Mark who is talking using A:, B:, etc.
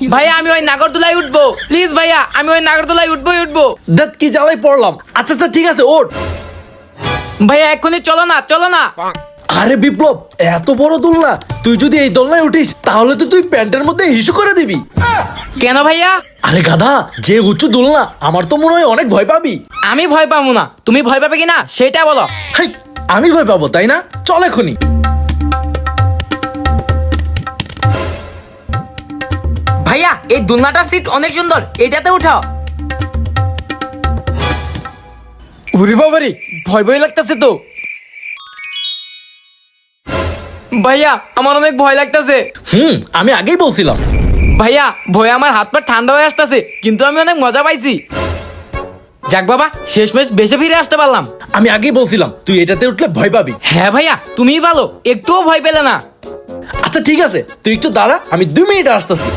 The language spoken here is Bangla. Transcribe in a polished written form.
A: ভাইয়া আমি ওই নাগরদোলায় উঠবো, প্লিজ ভাইয়া আমি ওই নাগরদোলায় উঠবো।
B: দেখ কি জ্বালাই পড়লাম। আচ্ছা আচ্ছা ঠিক আছে ওঠ।
A: ভাইয়া এক্ষুনি চলো না।
B: আরে বিপ্লব, এত বড় দোলনা, তুই যদি এই দোলনায় উঠিস তাহলে তো তুই প্যান্টের মধ্যে হিসু করে দিবি।
A: কেন ভাইয়া?
B: আরে গাধা, যে উঁচু দোলনা, আমার তো মনে হয় অনেক ভয় পাবি।
A: আমি ভয় পাবো না, তুমি ভয় পাবে কিনা সেটা বলো।
B: হাই, আমি ভয় পাবো তাই না? চল এখনই।
A: ভাইয়া এই দোলনাটার সিট অনেক সুন্দর, এটাতে উঠাও। উরি বাবারে, ভয় লাগতেছে তো। ভাইয়া আমার অনেক ভয় লাগতেছে।
B: আমি আগেই বলছিলাম।
A: ভাইয়া ভয়ে আমার হাত পা ঠান্ডা হয়ে আসতেছে, কিন্তু আমি অনেক মজা পাইছি। যাক বাবা, শেষমেশ বেঁচে ফিরে আসতে পারলাম।
B: আমি আগেই বলছিলাম তুই এটাতে উঠলে ভয় পাবি।
A: হ্যাঁ ভাইয়া তুমিই ভালো, একটুও ভয় পেলে না।
B: আচ্ছা ঠিক আছে, তুই একটু দাঁড়া, আমি 2 মিনিটে আসতেছি।